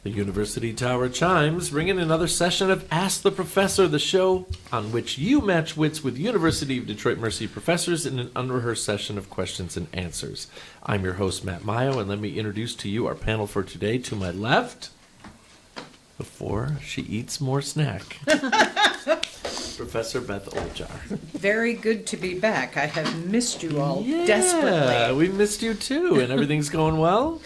The University Tower chimes, ringing another session of Ask the Professor, the show on which you match wits with University of Detroit Mercy professors in an unrehearsed session of questions and answers. I'm your host, Matt Maggio, and let me introduce to you our panel for today. To my left, before she eats more snack, Professor Beth Oljar. Very good to be back. I have missed you all Yeah, desperately. we missed you too, and everything's going well?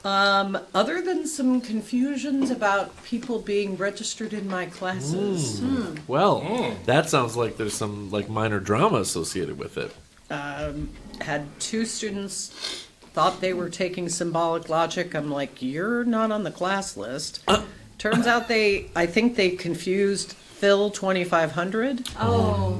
Other than some confusions about people being registered in my classes. Well, that sounds like there's some minor drama associated with it. Had two students thought they were taking symbolic logic. I'm like, you're not on the class list. Turns out I think they confused Phil 2500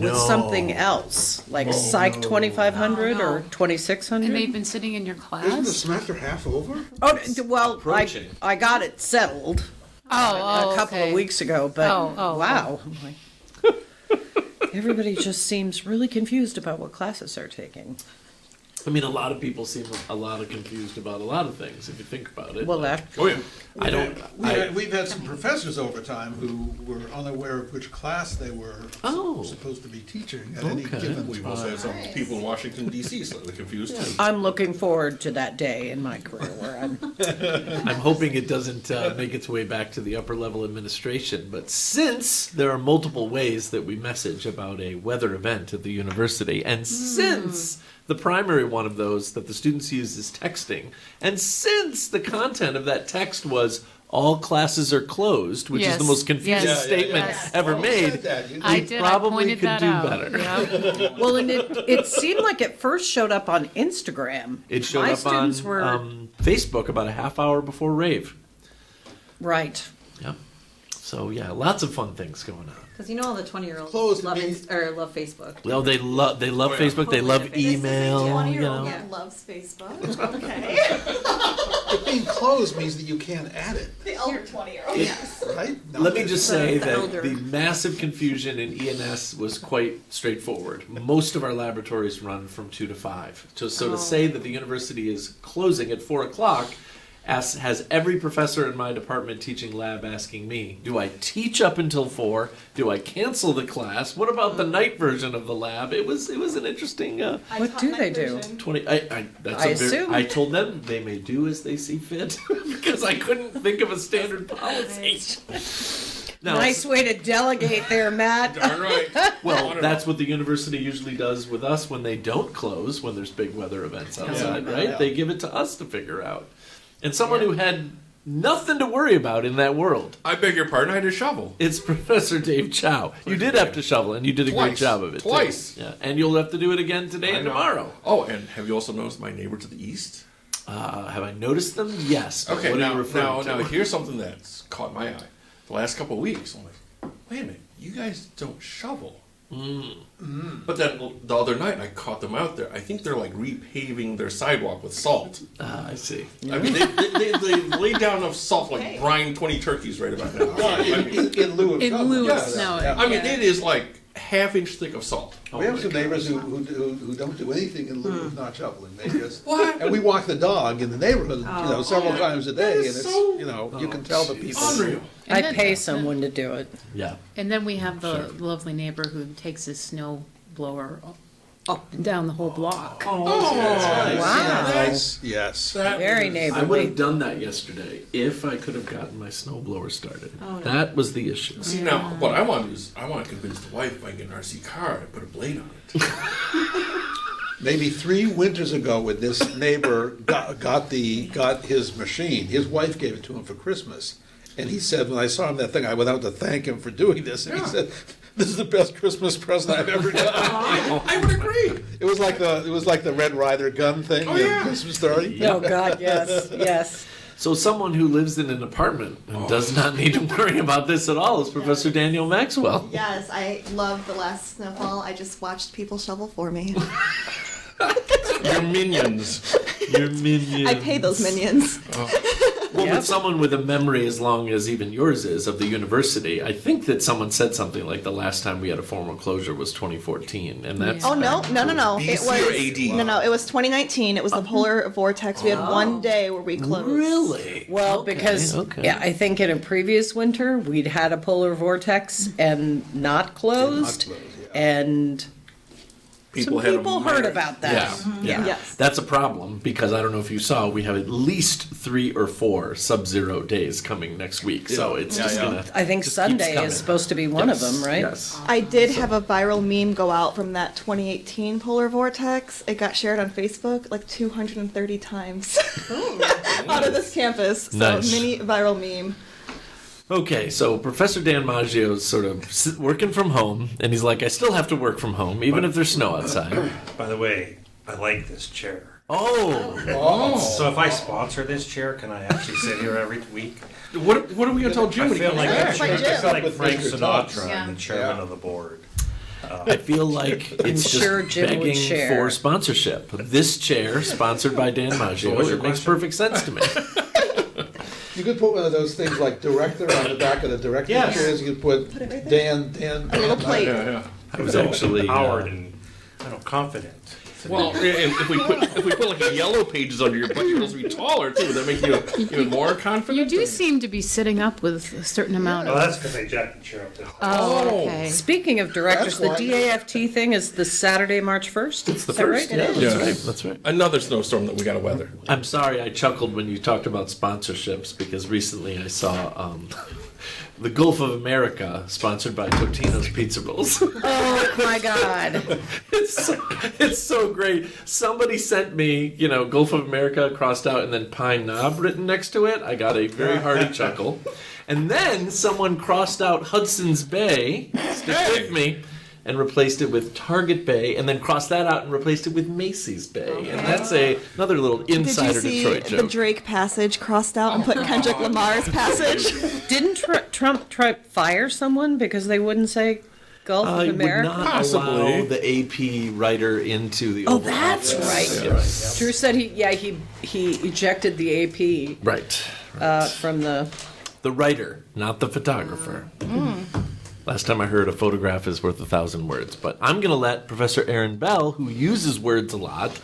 with something else, like Psych 2500 or 2600. And they've been sitting in your class? Isn't the semester half over? Oh, well, Approaching. I got it settled a couple of weeks ago, but wow. I'm like, everybody just seems really confused about what classes they're taking. I mean, a lot of people seem confused about a lot of things, if you think about it. Well, Oh, yeah. We've had some professors over time who were unaware of which class they were supposed to be teaching at any given We've also had time. some people in Washington, D.C. slightly confused, too. I'm looking forward to that day in my career where I'm hoping it doesn't make its way back to the upper level administration. But since there are multiple ways that we message about a weather event at the university, and since the primary one of those that the students use is texting, and since the content of that text was all classes are closed, which is the most confusing statement ever made, I we did. probably I pointed could that do out. better. Yep. well, and it seemed like it first showed up on Instagram. It showed My up on students were Facebook about a half hour before rave. right. Yeah. So yeah, lots of fun things going on. Because you know all the 20-year-olds Closed love means- love Facebook. Well, they love Facebook. They Totally love different. This is a email. You 20-year-old know. that loves Facebook. Okay. It being closed means that you can't add it, The older 20-year-old, yes. right? Let me just say The that elder. the massive confusion in ENS was quite straightforward. Most of our laboratories run from 2 to 5. So to say that the university is closing at 4 o'clock has every professor in my department teaching lab asking me, do I teach up until 4? Do I cancel the class? What about the night version of the lab? It was an interesting What do they do? 20. assume. I told them they may do as they see fit because I couldn't think of a standard policy. Now, Nice way to delegate there, Matt. Darn right. well, that's what the university usually does with us when they don't close, when there's big weather events outside, right? Yeah. They give it to us to figure out. And someone who had nothing to worry about in that world, I beg your pardon, I had to shovel. it's Professor Dave Chow. You did have to shovel, and you did a great Twice. job of it. too. Twice. Yeah, and you'll have to do it again today I and know. tomorrow. Oh, and have you also noticed my neighbor to the east? Have I noticed them? Yes. But Okay, what are now, you referring now to? here's something that's caught my eye. The last couple of weeks, I'm like, wait a minute, you guys don't shovel. But then the other night, I caught them out there. I think they're like repaving their sidewalk with salt. I see. I mean, they laid down enough salt like brine 20 turkeys right about now. I mean, In lieu of In shoveling. lieu of yes. snow. I mean, it is like half-inch thick of salt. We have some neighbors who don't do anything in lieu of not shoveling. They just What? and we walk the dog in the neighborhood, several times a day, and is it's so- you can tell the people. Unreal. And I then- pay someone to do it. Yeah. And then we have the lovely neighbor who takes his snow blower up and down the whole block. Wow. Yes, yes. Very I would neighborly. have done that yesterday if I could have gotten my snowblower started. That was the issue. See, now, what I want to do is I want to convince the wife if I get an RC car, I put a blade on it. Maybe 3 winters ago, when this neighbor got his machine, his wife gave it to him for Christmas, and he said, when I saw him that thing, I went out to thank him for doing this, and he said, "This is the best Christmas present I've ever done." I would agree. It was like the Red Ryder gun thing Oh, in yeah. Christmas Story. Oh, God, yes, yes. So someone who lives in an apartment and does not need to worry about this at all is Professor Danielle Maxwell. Yes, I love the last snowfall. I just watched people shovel for me. Your minions. Your minions. I pay those minions. Well, Yep. with someone with a memory as long as even yours is of the university, I think that someone said something like the last time we had a formal closure was 2014, and that's Oh no. BC It was or AD? No. It was 2019. It was the polar vortex. We had one day where we closed. really Well, Okay, because okay. yeah, I think in a previous winter we'd had a polar vortex and not closed, and People some had a people heard marriage. about that. Yeah. Yes. That's a problem because I don't know if you saw, we have at least 3 or 4 sub-zero days coming next week. So it's just gonna. I think just Sunday keeps coming. is supposed to be one of them, right? Yes. I did have a viral meme go out from that 2018 polar vortex. It got shared on Facebook like 230 times out of this campus. So Nice. mini viral meme. Okay, so Professor Dan Maggio's sort of working from home, and he's like, I still have to work from home, even if there's snow outside. By the way, I like this chair. Oh, So if I sponsor this chair, can I actually sit here every week? What are we gonna tell Jim I when he feel comes like back? I feel like With Frank Mr. Sinatra, Tubbs. I'm the chairman of the board. I feel like it's sure just Jim would begging share. for sponsorship. This chair, sponsored by Dan Maggio, what's your it makes question? perfect sense to me. You could put one of those things like director on the back of the director Yes. chairs. You could put it right Dan. A little plate. Yeah. I was actually Howard and confident. Well, and if we put like a yellow pages under your butt, you're supposed to be taller too. Would that make you even more confident? You do seem to be sitting up with a certain amount Well, of. that's because I jacked the chair up there. Oh, okay. Speaking of directors, the That's why- DAFT thing is the Saturday, March 1st. It's the Is that first. right? Yeah, It is. that's Yeah. right. That's right. Another snowstorm that we got to weather. I'm sorry I chuckled when you talked about sponsorships because recently I saw the Gulf of America sponsored by Totino's Pizza Rolls. Oh my God. it's so great. Somebody sent me, Gulf of America crossed out and then Pine Knob written next to it. I got a very hearty chuckle. And then someone crossed out Hudson's Bay, stick with me, and replaced it with Target Bay, and then crossed that out and replaced it with Macy's Bay. And that's another little Did you insider see Detroit the joke. Drake passage crossed out and put Kendrick Lamar's passage? Didn't Trump try to fire someone because they wouldn't say Gulf I of would America? not Possibly. allow the AP writer into the Oh, Oval that's Office. right. Yes. Drew said he ejected the AP Right. from the. The writer, not the photographer. Last time I heard, a photograph is worth 1,000 words. But I'm going to let Professor Erin Bell, who uses words a lot,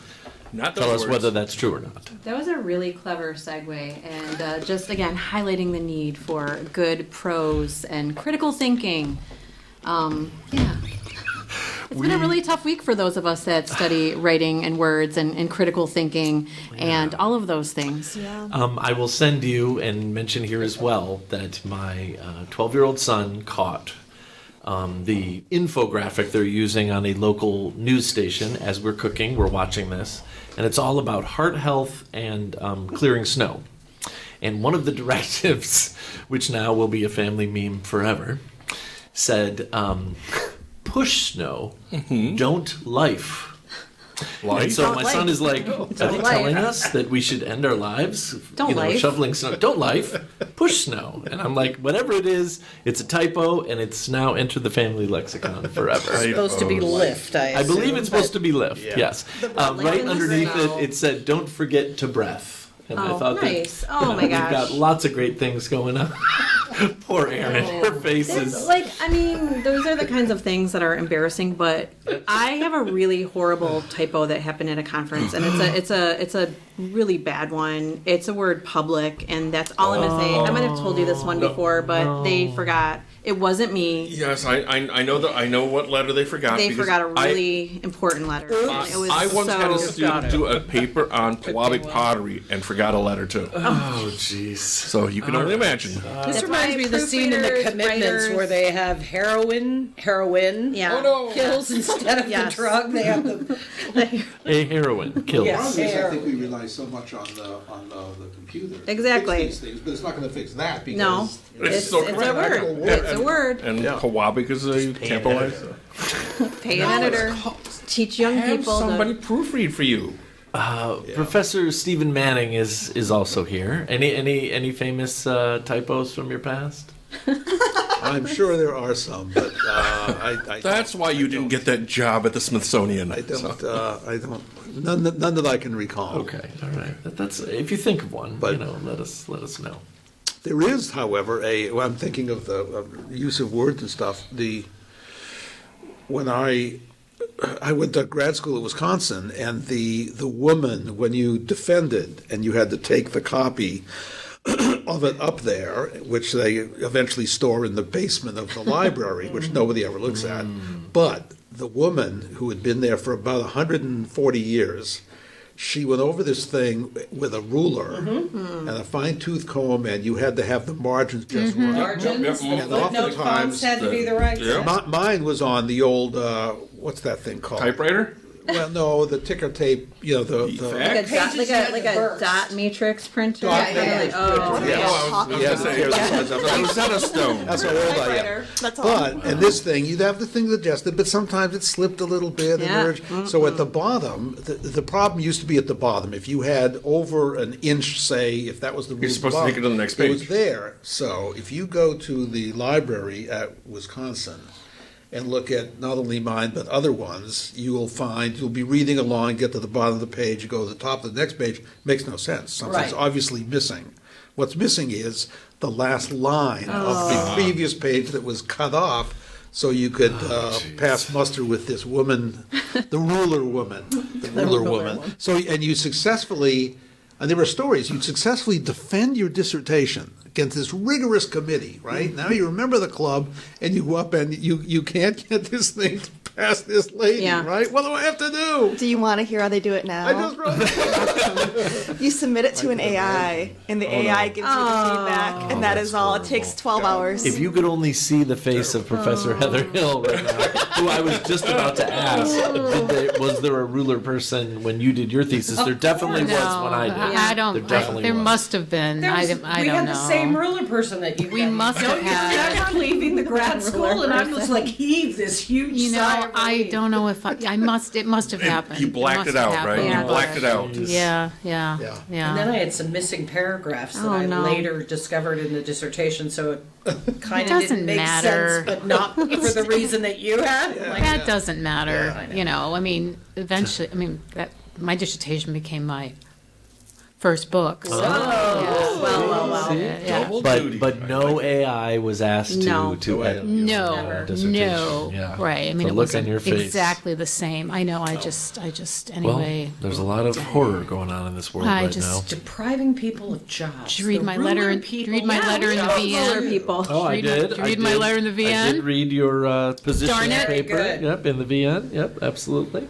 Not tell us whether that's true or not. That was a really clever segue, and just again highlighting the need for good prose and critical thinking. Yeah. It's been a really tough week for those of us that study writing and words and critical thinking and all of those things. Yeah. I will send you and mention here as well that my 12-year-old son caught the infographic they're using on a local news station as we're cooking. We're watching this, and it's all about heart health and clearing snow. And one of the directives, which now will be a family meme forever, said, push snow, don't life. And so my son is like, are they telling us that we should end our lives? Don't life. Shoveling snow. Don't life. Push snow. And I'm like, whatever it is, it's a typo, and it's now entered the family lexicon forever. Supposed to be lift, I I assume. believe it's supposed to be lift, yes. Right in the underneath snow. it said, don't forget to breath. And I Oh, thought nice. that, Oh, my we've gosh. got lots of great things going on. Poor Erin, her face It's is... like, I mean, those are the kinds of things that are embarrassing, but I have a really horrible typo that happened at a conference, and it's a really bad one. It's a word public, and that's all I'm gonna say. I might have told you this one before, but they forgot. It wasn't me. Yes, I know that. I know what letter they forgot. They because forgot a I- really important letter. And it was I once had a so student do a paper on Pelagic pottery and forgot a letter too. Oh, jeez. So you can only imagine. This That's reminds why me of the scene in the proofreaders, Commitments writers- where they have heroin Yeah. kills instead of Yes. the drug. They have the A heroin kills. Yes. Problem is, I think we rely so much on the computer. to Exactly. fix these things, but it's not going to fix that because No. It's so a correct. word. It's a word. And Pelagic is a capitalized. Pay an editor. Teach young Have people somebody to. proofread for you. Professor Stephen Manning is also here. Any famous typos from your past? I'm sure there are some, but I That's why you didn't get that job at the Smithsonian. I don't. None that I can recall. Okay, all right. That's if you think of one, But- let us know. There is, however, I'm thinking of the use of words and stuff. When I went to grad school at Wisconsin, and the woman, when you defended and you had to take the copy of it up there, which they eventually store in the basement of the library, which nobody ever looks at. But the woman who had been there for about 140 years, she went over this thing with a ruler and a fine-tooth comb, and you had to have the margins just right. Margins, the And footnote oftentimes fonts had to be the right Yeah. size. Mine was on the old, what's that thing called? Typewriter? Well, no, the ticker tape, the Fax? Pages had the burrs. matrix printer. Dot Kinda matrix oh, printer, yeah. yes. Oh, I was Yeah, gonna say, yeah. Rosetta Stone. That's how old I am. Typewriter. That's all. But, and this thing, you'd have the thing adjusted, but sometimes it slipped a little bit. Yeah. So at the bottom, the problem used to be at the bottom. If you had over an inch, say, if that was the rule. You're supposed to above, take it to the next It was page. there. So if you go to the library at Wisconsin and look at not only mine, but other ones, you'll be reading along, get to the bottom of the page, you go to the top of the next page, makes no sense. Something's Right. obviously missing. What's missing is the last line of the previous page that was cut off, so you could pass muster with this woman, the ruler woman. So, and you successfully, and there were stories, you'd successfully defend your dissertation against this rigorous committee, right? Now you're a member of the club, and you go up and you can't get this thing past this lady, Yeah. right? What do I have to do? Do you want to hear how they do it now? I just wrote it. You submit it to an AI, and the AI gives you the feedback, and that is all. It takes 12 hours. If you could only see the face of Professor Heather Hill right now, who I was just about to ask, was there a ruler person when you did your thesis? There definitely was when I did. I don't. There definitely There was. must have been. There was- I we don't had know. the same ruler person that you We had. must have You had. remember leaving the grad school, and I was like, heave this huge You sigh know, of I relief. don't know if I must. It must have happened. You blacked must it have out, right? happened. Yeah. You blacked it out. Yeah. Yeah. And then I had some missing paragraphs that Oh, I no. later discovered in the dissertation, so it kind of doesn't didn't make matter. sense, but not for the reason that you had. Like, That doesn't matter. Yeah, I know. You know, I mean, eventually, my dissertation became my first book. So, Well. yeah. Double duty. But no AI was asked No. to edit No, your dissertation. no, Yeah. right. I mean, The it look wasn't on your face. exactly the same. I know. I just Well, anyway. there's a lot of horror going on in this world I right just- depriving people of jobs. Did you read The my ruler letter in- people- read my letter in the VN? Ruler people. Oh, I Read- did. did you I read my did. letter in the I VN? did read your position Darn it. paper. Very good. Yep, in the VN. Yep, absolutely.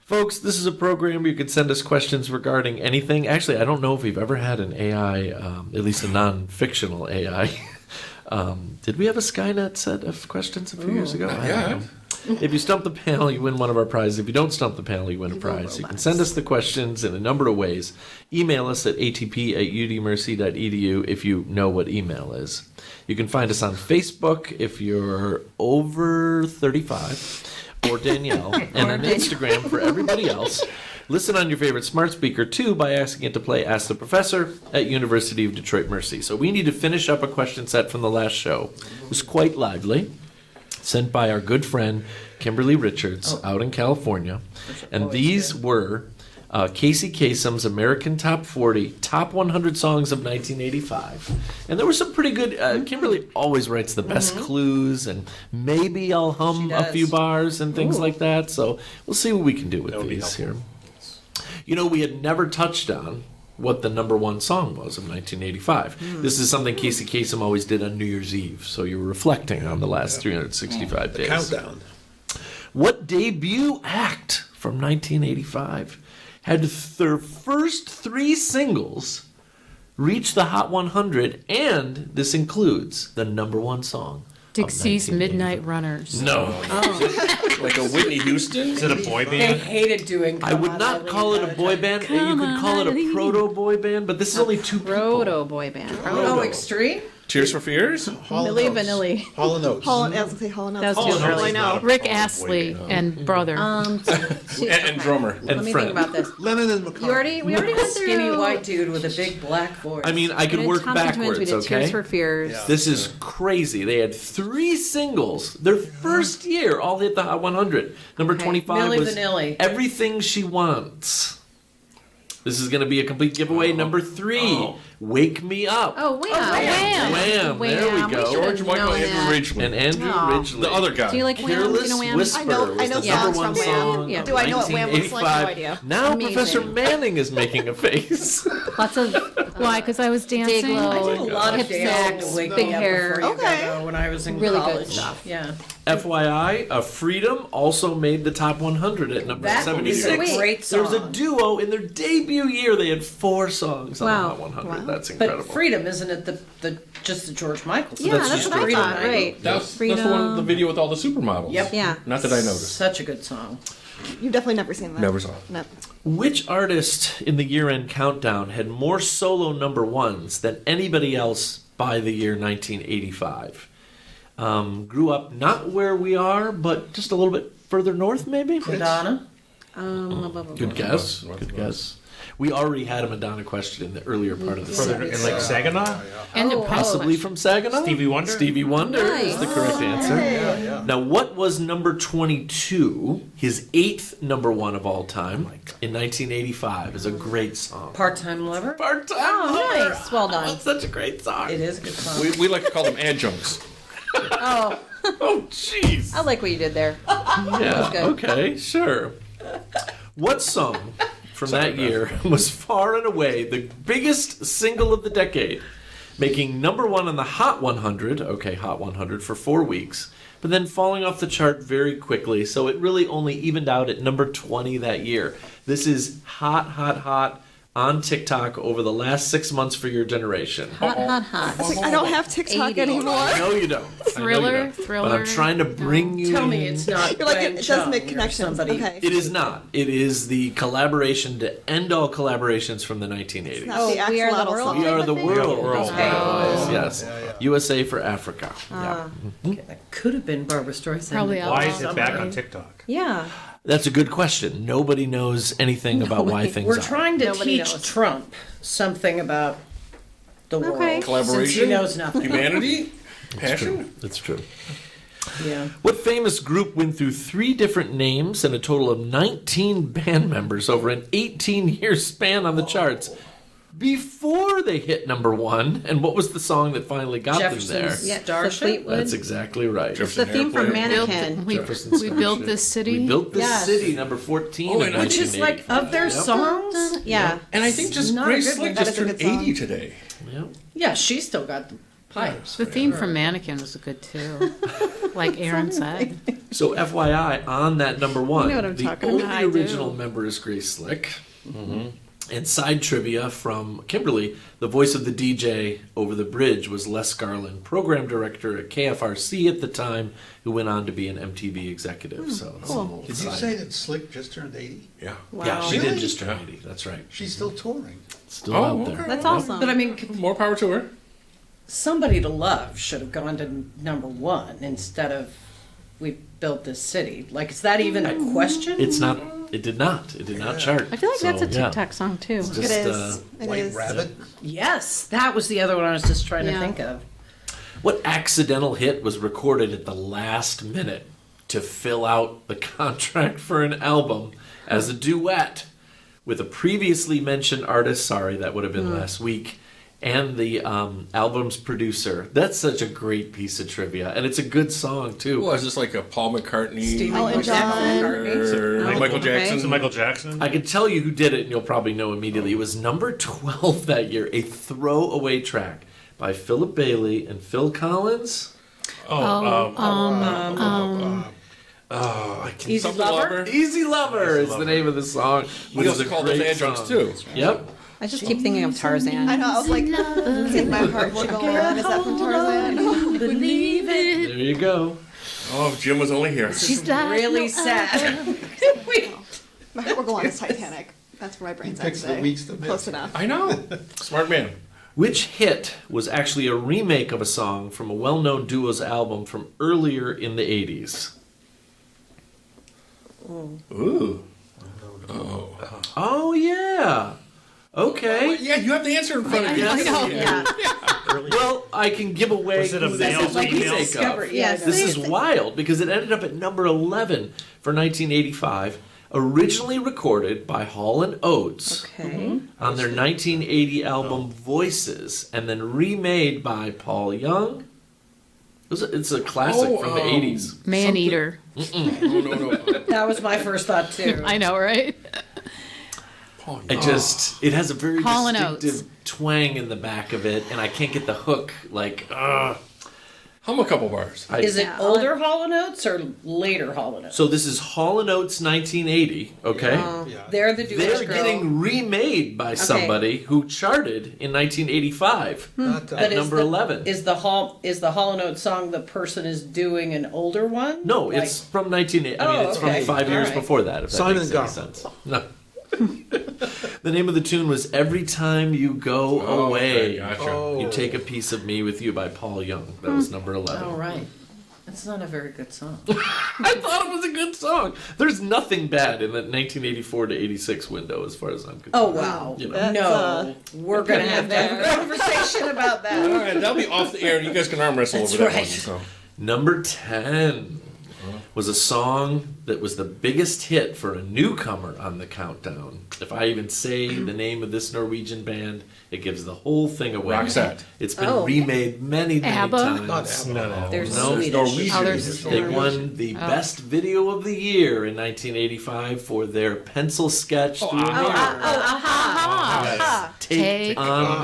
Folks, this is a program where you can send us questions regarding anything. Actually, I don't know if we've ever had an AI, at least a non-fictional AI. Did we have a Skynet set of questions a few years ago? I don't know. If you stump the panel, you win one of our prizes. If you don't stump the panel, you win a prize. You can send us the questions in a number of ways. Email us at atp@udmercy.edu if you know what email is. You can find us on Facebook if you're over 35, or Danielle, and on Instagram for everybody else. Listen on your favorite smart speaker, too, by asking it to play Ask the Professor at University of Detroit Mercy. So we need to finish up a question set from the last show. It was quite lively, sent by our good friend Kimberly Richards out in California. And these were Casey Kasem's American Top 40, Top 100 Songs of 1985. And there were some pretty good, Kimberly always writes the best clues, and maybe I'll hum She a does. few bars and things like that. So we'll see what we can do with That would be these here. helpful. You know, we had never touched on what the number one song was of 1985. This is something Casey Kasem always did on New Year's Eve, so you're reflecting on the last 365 days. Countdown. What debut act from 1985 had their first three singles reach the Hot 100, and this includes the number one song of Dixie's 1985. Midnight Runners. No. Like a Whitney Houston? Is it a boy They band? hated doing. I would not call it a boy band. You Come could call it on, a proto boy band, but this is only two people. Proto boy band. Oh, extreme. Tears for Fears? Hall Milli Notes. Vanilli. Hall and Oates. Hall and, I was gonna say Hall and That was Oates. too Hall and early. Oates is not a Rick Hall of Astley Fame. and brother. And drummer. And Let me Fred. think about this. Lennon and McCartney. We already went through. Skinny white dude with a big black voice. I mean, I could We did work Thompson Twins, backwards, we did okay? Tears for Fears. Yeah. This is crazy. They had 3 singles. Their first year all hit the Hot 100. Number Okay. 25 Milli was Vanilli. Everything She Wants. This is going to be a complete giveaway. Number 3, Wake Me Up. Oh, Wham! Wham! There we go. George Michael, known Andrew that. Ridgely. And Andrew Oh. Ridgely. The other guy. Do you like Wham? Do you Careless know Wham? Whisper I know was the songs number from 1 Wham. song Yeah. of Do I know what Wham looks like? No 1985. idea. Now Amazing. Professor Manning is making a face. Lots of Why? Because I was dancing. Day I did a glow, lot of hip dancing sax, to wake big me up hair. before you Okay. go when I was in Really good college. stuff. Yeah. FYI, Freedom also made the top 100 at number That is 76. a great song. There's a duo in their debut year. They had 4 songs on Wow. the Hot 100. Wow. That's incredible. But Freedom, isn't it the just the George Michael song? Yeah, that's that's just what I Freedom. thought. Right. That's the one, the video with all the supermodels. Yep. Yeah. Not that I noticed. Such a good song. You've definitely never seen that. Never saw it. No. Which artist in the year-end countdown had more solo number 1s than anybody else by the year 1985? Grew up not where we are, but just a little bit further north, maybe? Madonna. Good guess. Good guess. We already had a Madonna question in the earlier part of the Further segment. in like Saginaw? And the Possibly from Saginaw? Stevie Wonder? Stevie Wonder is the Nice. correct answer. Yeah, yeah. Now, what was number 22, his 8th number 1 of all time, in 1985? Is a great song. Part-time lover. Part-time Oh, Lover. nice. Well done. That's such a great song. It is a good song. We like to call them adjuncts. Oh, Oh, jeez. I like what you did there. Yeah, good. okay, sure. What song from that year was far and away the biggest single of the decade, making number 1 on the Hot 100, okay, Hot 100, for 4 weeks, but then falling off the chart very quickly, so it really only evened out at number 20 that year. This is hot, hot, hot on TikTok over the last 6 months for your generation. Hot, hot, hot. It's like, I don't have TikTok 80. anymore. I know you don't. I know you Thriller, don't. But Thriller. I'm trying to bring you Tell me in. it's not. You're like, Gwen it does Chung make or connections. somebody. Okay. It is not. It is the collaboration to end all collaborations from the 1980s. Not Oh, the We Are the Axolotl World? song. We are the thing? world. World. is what it was, yes. Yeah, yeah. USA for Africa. Yeah. Okay, that could have been Barbara Streisand. Probably Why is it Somebody. back on TikTok? Yeah. That's a good question. Nobody knows anything about why things We're are. trying to Nobody teach knows. Trump something about the world. Okay. Since he Collaboration? knows nothing. Humanity? It's Passion? true. It's true. Yeah. What famous group went through 3 different names and a total of 19 band members over an 18-year span on the charts before they hit number 1? And what was the song that finally got them there? Jefferson's Yeah, Starship. Fleetwood. That's exactly right. It's the theme from Airplane. Mannequin. We, Jefferson's we built Starship. this city. We built this Yes. city, number 14 Oh, in and Which is like, of their 1980. songs, Yeah. And I think just Not a Grace good Slick one. That just is a turned good song. 80 today. Yep. yeah, she's still got the pipes. The theme from Mannequin was good too. Like Erin said. So FYI, on that number 1, You know what I'm the talking only about. I do. original member is Grace Slick. And side trivia from Kimberly, the voice of the DJ over the bridge was Les Garland, program director at KFRC at the time, who went on to be an MTV executive. So that's a little Did you side. say that Slick just turned 80? Yeah. Yeah, she Really? did just turn 80. That's right. She's still touring. Still Oh, out there. okay. That's awesome. But I mean, More power to her. Somebody to Love should have gone to number 1 instead of We Built This City. Like, is that even a question? It's not. It did not. It did not chart. I feel like that's a So, yeah. TikTok song too. Just, It is. It White is. Rabbit. Yes, that was the other one I was just trying to Yeah. think of. What accidental hit was recorded at the last minute to fill out the contract for an album as a duet with a previously mentioned artist? Sorry, that would have been last week. And the album's producer. That's such a great piece of trivia. And it's a good song, too. Well, is this like a Paul McCartney? Stevie Elton John. Or Oh, Michael okay. Jackson? Is it Michael Jackson? I can tell you who did it, and you'll probably know immediately. It was number 12 that year, a throwaway track by Philip Bailey and Phil Collins. I can Easy something Lover? Easy Lover is the name of the song. We which also is a call those great adjuncts song. too. Yep. I just keep thinking of Tarzan. I know. I was like, "Take my heart will go on." Is that from Tarzan? Believe it. There you go. Oh, Jim was only here. She's really sad. My heart will go on is Titanic. That's where my brain's at Picks the today. weeks to miss. Close enough. I know. Smart man. Which hit was actually a remake of a song from a well-known duo's album from earlier in the 80s? Ooh. Oh, yeah. Okay. Yeah, you have the answer in front of you. I know. Yeah. Well, I can give away Was it a who male, this is a female? remake of. Discovery, Yes. yeah, This is wild because it ended up at number 11 for 1985, originally recorded by Hall & Oates Okay. on their 1980 album Voices, and then remade by Paul Young. It's a classic from the 80s. Man eater. No. That was my first thought too. I know, right? It has a very Hall & distinctive Oates. twang in the back of it, and I can't get the hook. Like, Hum a couple bars. Is it older Hall & Oates or later Hall & Oates? So this is Hall & Oates 1980, okay? Yeah. They're the duo. They're getting remade by somebody who charted in 1985 Not, at is number the- 11. Is the Hall & Oates song the person is doing an older one? No, Like- it's from 1980. I mean, Oh, it's okay. from 5 years All right. before that, if that Simon makes any Garfunkel. sense. No. The name of the tune was Every Time You Go Away. Okay, gotcha. You Take a Piece of Me With You by Paul Young. That was number 11. Oh, right. That's not a very good song. I thought it was a good song. There's nothing bad in that 1984 to 86 window as far as I'm concerned. Oh, wow. You know. That's, No, we're going to have to have a conversation about All that. right, that'll be off the air. You guys can arm wrestle That's over that right. one. So. Number 10 was a song that was the biggest hit for a newcomer on the countdown. If I even say the name of this Norwegian band, it gives the whole thing away. Roxette. It's been Oh. remade many ABBA? times. Not No. They're No, Swedish. Norwegian. Oh, They they're won the best video of the year in 1985 for their pencil sketch through a mirror. Aha. Take on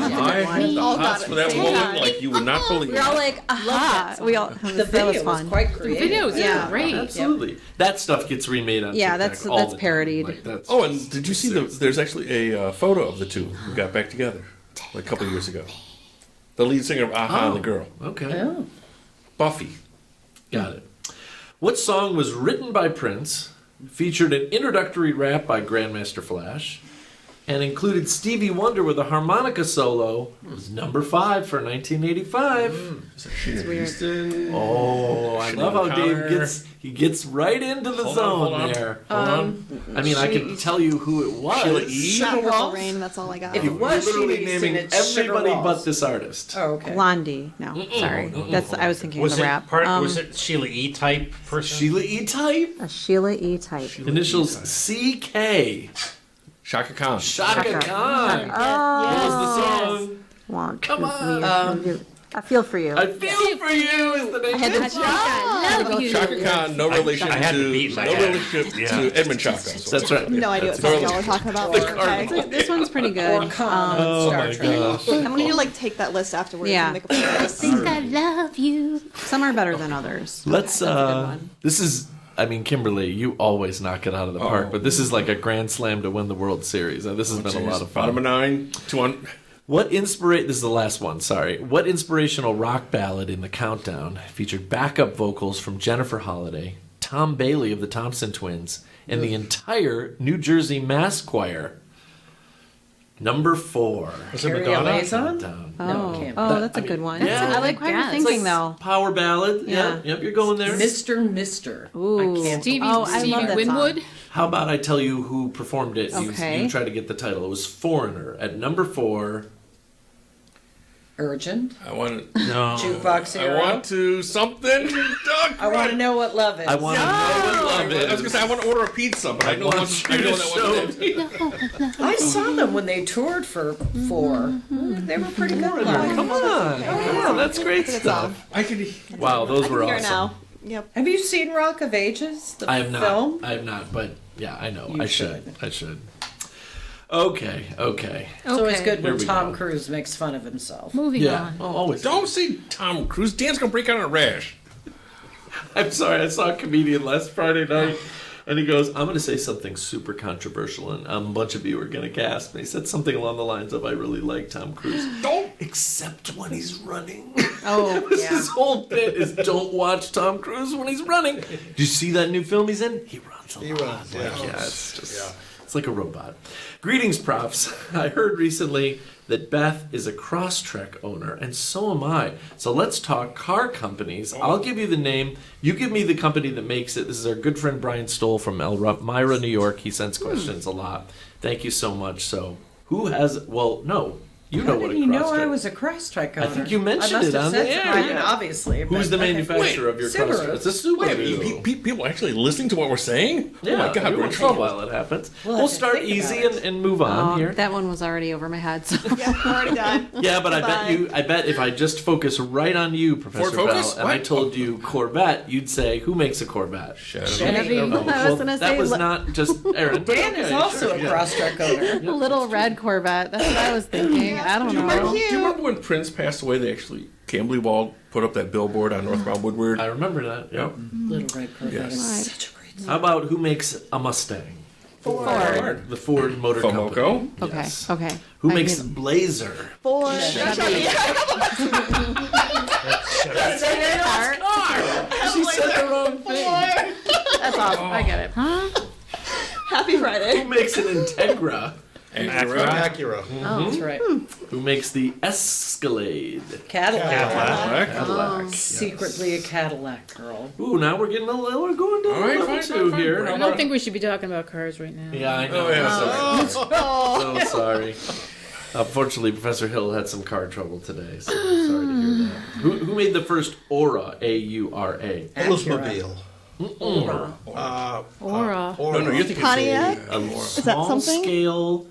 Me. I had the all hots got for it. that Take moment on. like you would not believe. We're all like, aha. We all, The that video was was fun. quite The creative. videos Yeah. are great. Absolutely. That stuff gets remade on Yeah, TikTok that's all the time. parodied. Like, that's Oh, and did you see there's actually a photo of the two who got back together like a couple years ago. The lead singer of Aha and the girl. Okay. Oh. Buffy. Got it. What song was written by Prince, featured an introductory rap by Grandmaster Flash, and included Stevie Wonder with a harmonica solo? It was number 5 for 1985. Houston. Oh, I love how Dave gets right into the zone hold on. there. Hold on. I mean, I can tell you who it was. Sheila E. Not Sugar Purple Waltz? Rain, that's all I got. If it You're was literally Sheila Easton, naming it's Sugar everybody Waltz. but this artist. Oh, okay. Blondie. No, sorry. That's I was thinking Was of the it rap. was it Sheila E. type person? Sheila E. type. a Sheila E. type. Initials CK. Shaka Khan. Shaka Khan. Oh, What was the song? want Come to on. be- I feel for you. I feel for you is the name of the song. I love you. Shaka Khan, no relation I had to to beat my no head. relationship Yeah. to Edmund Chaka. So That's right. No idea what That's song y'all were talking about. but okay. This one's pretty good. Or Khan on Oh Star my Trek. gosh. I'm gonna need to like take that list afterwards Yeah. and make a playlist. Think I love you. Some are better than others. Let's That's a good one. this is I mean, Kimberly, you always knock it out of the park, but this is like a grand slam to win the World Series. This has been a lot of Bottom of fun. 9, 2 on. This is the last one, sorry. What inspirational rock ballad in the countdown featured backup vocals from Jennifer Holliday, Tom Bailey of the Thompson Twins, and the entire New Jersey Mass Choir? Number 4. Was it Carry a Madonna? liaison? Countdown. No, it can't be. Oh, that's a good one. Yeah. I like what you're Yeah, it's thinking like- though. Power ballad. Yeah. Yep, you're going there. Mr. Ooh. I can't. Stevie, Oh, I Stevie love that Winwood. How about I tell you who performed it? Okay. You try to get the title. It was Foreigner at number 4. Urgent. I want. No. Jukebox I Hero. want to something. I want to know what love is. I want to know what love I was gonna say I want to order a pizza, but I know want what you I know to that show one. me. I saw them when they toured for 4. They were pretty good live. Come on. Yeah, that's great stuff. I could. Wow, those were Here awesome. now. Yep. Have you seen Rock of Ages? The I have not. film? I have not, but yeah, I know. You I should. I should. Okay. So it's good There when we Tom go. Cruise makes fun of himself. Moving Yeah. on. Oh, always. Don't say Tom Cruise. Dan's gonna break out in a rash. I'm sorry. I saw a comedian last Friday night, and he goes, "I'm going to say something super controversial, and a bunch of you are going to gasp." And he said something along the lines of, "I really like Tom Cruise, Don't. except when he's running." Oh, His whole bit is don't watch Tom Cruise when he's running. Do you see that new film he's in? He runs a lot. He runs, yeah. Like, yeah, it's just It's like a robot. Greetings, profs. I heard recently that Beth is a Crosstrek owner, and so am I. So let's talk car companies. I'll give you the name. You give me the company that makes it. This is our good friend Brian Stoll from Elmira, New York. He sends questions a lot. Thank you so much. So who has... Well, no. You know what a How did he know Crosstrek... I was a Crosstrek owner? I think you mentioned I must it have on said the air. Brian, Yeah. obviously. Who's the but- manufacturer of your Subaru. Crosstrek? It's a Subaru. People actually listening to what we're saying? Yeah, oh my God, we we're were in trouble. while it happens. We'll We'll have to start think easy about it. and move on here. That one was already over my head. So. Yeah, we're already done. Yeah, but Bye. I bet if I just focus right on you, Professor Ford Focus? Bell, and I What? told you Corvette, you'd say, who makes a Corvette? Chevy. Oh, I was well, gonna that say was li- not just Erin. but Dan is okay, also sure, a yeah. Crosstrek owner. Little red Corvette. That's what I was thinking. I don't Do you, know. remember, Cute. do you remember when Prince passed away? They actually, Cambly Wall put up that billboard on Northbound Woodward. I remember that. Yeah. Little red Corvette Yes. is such a great song. How about who makes a Mustang? Ford. The Ford Motor Fomoco. Company. Okay. Yes. Okay. Who I makes knew- Blazer? Ford. She said the wrong thing. That's awesome. I get it. Huh? Happy Friday. Who makes an Integra? Acura. That's right. Who makes the Escalade? Cadillac. Cadillac. Secretly a Cadillac girl. Ooh, now we're getting a little, we're going down All right, level fine, two fine, here. fine. I don't think we should be talking about cars right now. Yeah, I know. Oh, yeah, sorry. So sorry. Unfortunately, Professor Hill had some car trouble today, so I'm sorry to hear that. Who made the first Aura? A-U-R-A. Oldsmobile. Aura. Aura. No, you're thinking Pontiac? A that small something? scale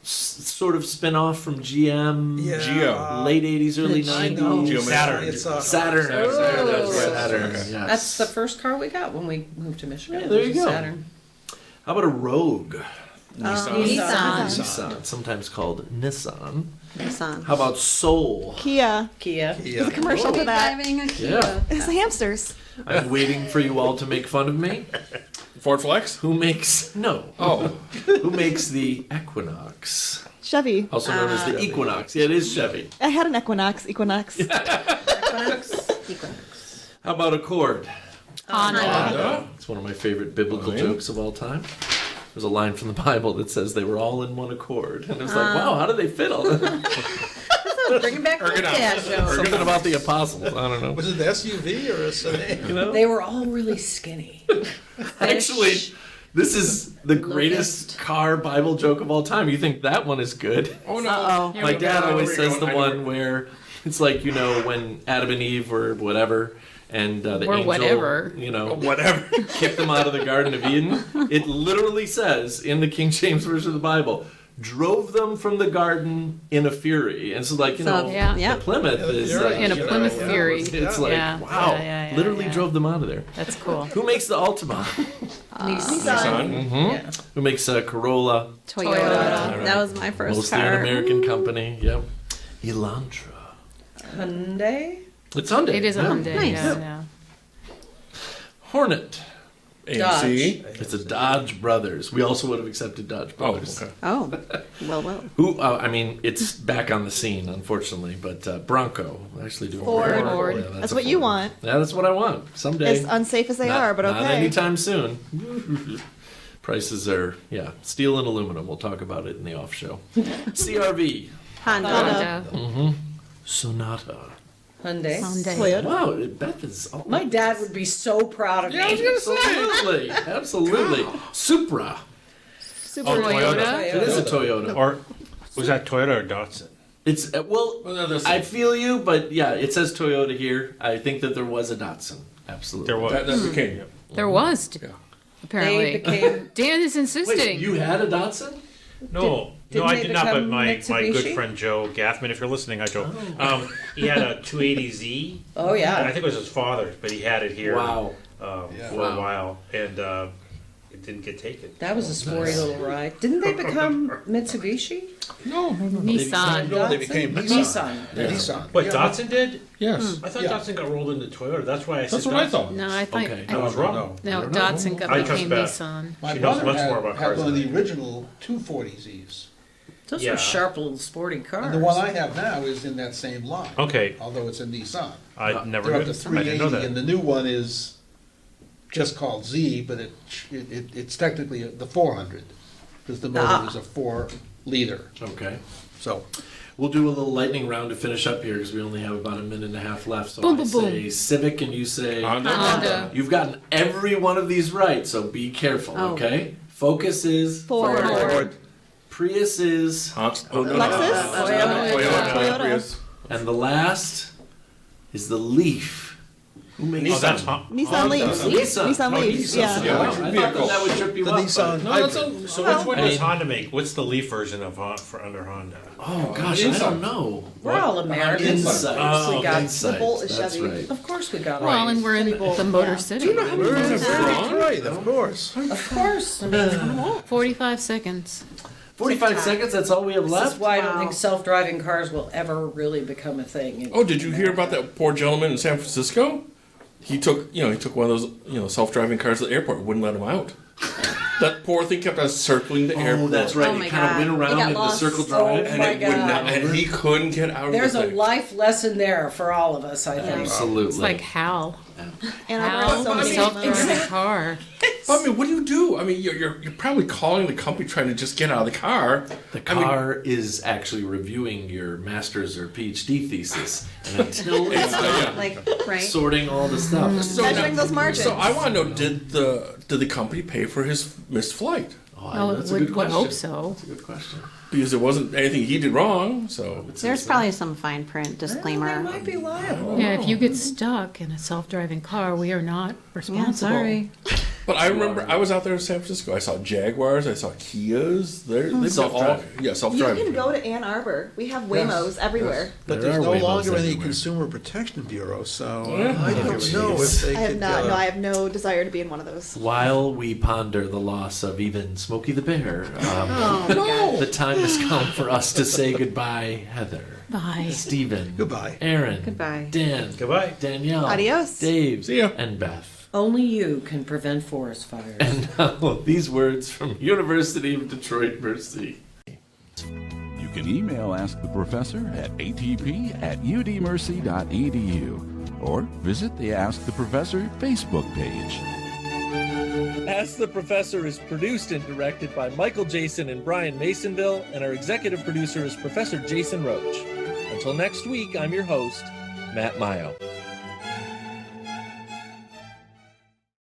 sort of spin-off from GM. Yeah. Geo. Late 80s, early I know. 90s. Geo Saturn. It's Saturn. That's right. Saturn. Okay. Yes. That's the first car we got when we moved to Michigan. Yeah, there you was a go. Saturn. How about a Rogue? Nissan. Nissan, sometimes called Nissan. Nissan. How about Soul? Kia. Kia. There's a commercial for that. Driving a Kia. Yeah. It's the hamsters. I'm waiting for you all to make fun of me. Ford Flex? Who makes Oh. Who makes the Equinox? Chevy. Also known as the Equinox. Yeah, it is Chevy. I had an Equinox. Equinox. How about Accord? Honda. It's one of my favorite biblical Oh, yeah. jokes of all time. There's a line from the Bible that says they were all in one accord. And it was like, wow, how did they fit all that? Bringing back the dad joke. Something about the apostles. I don't know. Was it the SUV or a sedan? You know? They were all really skinny. Actually, this is the greatest car Bible joke of all time. You think that one is good? Oh, no. Uh-oh. My dad go. always Here we says go. the I know one where it's like, when Adam and Eve or whatever, and the Or angel, whatever. Whatever. kicked them out of the Garden of Eden. It literally says in the King James Version of the Bible, drove them from the garden in a fury. And so, like, Yeah. the Plymouth is... In a Plymouth Fury. It's like, Yeah, wow, yeah, yeah, literally yeah. drove them out of there. That's cool. Who makes the Altima? Nissan. Yeah. Who makes Corolla? Toyota. That was my first Mostly car. an American company. Yep. Elantra. Hyundai. It's Hyundai. It is a yeah. Hyundai. Nice. Yeah. Hornet. AMC. It's a Dodge Brothers. We also would have accepted Dodge Oh, Brothers. okay. Oh, well. Who? It's back on the scene, unfortunately. But Bronco, actually doing Ford. very well. Ford. Yeah, That's a what you Ford. want. Yeah, that's what I want someday. As unsafe as they Not- are, but Not okay. anytime soon. Prices are steel and aluminum. We'll talk about it in the off show. CRV, Honda. Honda. Sonata. Hyundai. Hyundai. Toyota. Wow, Beth is. My dad would be so proud of me. Absolutely, absolutely. Supra. Super. Oh, Toyota. It is a Toyota. Or was that Toyota or Datsun? It's Well, no, there's- I feel you, but yeah, it says Toyota here. I think that there was a Datsun. Absolutely. There was. that became. There was, Yeah. apparently. They became. Dan is insisting. Wait, you had a Datsun? No, Didn't I they did not. But become my Mitsubishi? good friend Joe Gaffman, if you're listening, hi Joe. He had a 280Z. Oh And I yeah. think it was his father's, but he had it here Wow. for Wow. a while, and it didn't get taken. That was a sporty little ride. Didn't they become Mitsubishi? Nissan. No, they became Nissan. Yeah. Nissan. What Yeah. Datsun did? Yes. I thought Yeah. Datsun got rolled into Toyota. That's why I said That's what I Datsun. thought. No, I think Okay. I was wrong. no, I don't know. Datsun I trust became Beth. Nissan. My She knows brother much had, more about had cars one of than the I do. original 240Zs. Those Yeah. were sharp little sporty cars. And the one I have now is in that same line. Okay, Although it's a Nissan. I never They're knew. up to I didn't know 380, and that. the new one is just called Z, but it's technically the 400. because the motor is a 4-liter. Okay. So, We'll do a little lightning round to finish up here because we only have about a minute and a half left. So Boom, I boom, say boom. Civic and you say Honda. You've gotten every one of these right, so be careful, Oh. okay? Focus is Ford. Prius is, Lexus? Toyota. Toyota. and the last is the Leaf. Who makes Oh, that's Nissan Leaf. Nissan. Nissan Oh, Leaf, Nissan. yeah. Wow, I thought that would trip you the up. Nissan but- Hybrid. So which one I does mean- Honda make? What's the Leaf version of for under Honda? Oh gosh, I don't know. We're all Americans. Insight. We got, Insight. Bolt is That's Chevy. right. of course we got Well, and we're in Bolt, the Motor yeah. City. Do you know how many times I've That's gone? right, of course. Of course. I mean, 45 seconds. 45 seconds, that's all we have this left? is why I don't Wow. think self-driving cars will ever really become a thing. Oh, did you hear about that poor gentleman in San Francisco? He took one of those, self-driving cars at the airport. Wouldn't let him out. That poor thing kept on circling the airport. Oh, that's right. Oh You my kind of God. went He around got in the lost. circle Oh drive. And my it would not, God. and he couldn't get out There's of a the thing. life lesson there for all of us, I think. Absolutely. It's like Hal. And I've Hal, heard so many self-driving car. But, I mean, what do you do? I mean, you're probably calling the company trying to just get out of the car. The car is actually reviewing your master's or PhD thesis, and until it's done, Like, right? sorting all the stuff. So Measuring those margins. So I want to know: did the company pay for his missed flight? Well, that's a good would question. hope so. That's a good question. Because it wasn't anything he did wrong. So There's probably some fine print They disclaimer. might be liable. Yeah, if you get stuck in a self-driving car, we are not responsible. Yeah, sorry. But I remember I was out there in San Francisco. I saw Jaguars. I saw Kias. They've got all Self-driving. yeah, You self-driving. can go to Ann Arbor. We have Waymos everywhere. But There there's are no Waymos longer any everywhere. Consumer Protection Bureau, so Yeah. I don't know if they I have could. not. No, I have no desire to be in one of those. While we ponder the loss of even Smokey the Bear, Oh, the time has come for us to say goodbye, Heather. Bye. Stephen. Goodbye. Aaron. Goodbye. Dan. Goodbye. Danielle. Adios. Dave. See ya. And Beth. Only you can prevent forest fires. And now these words from University of Detroit Mercy. You can email Ask the Professor at atp@udmercy.edu or visit the Ask the Professor Facebook page. Ask the Professor is produced and directed by Michael Jason and Brian Masonville, and our executive producer is Professor Jason Roach. Until next week, I'm your host, Matt Mayo.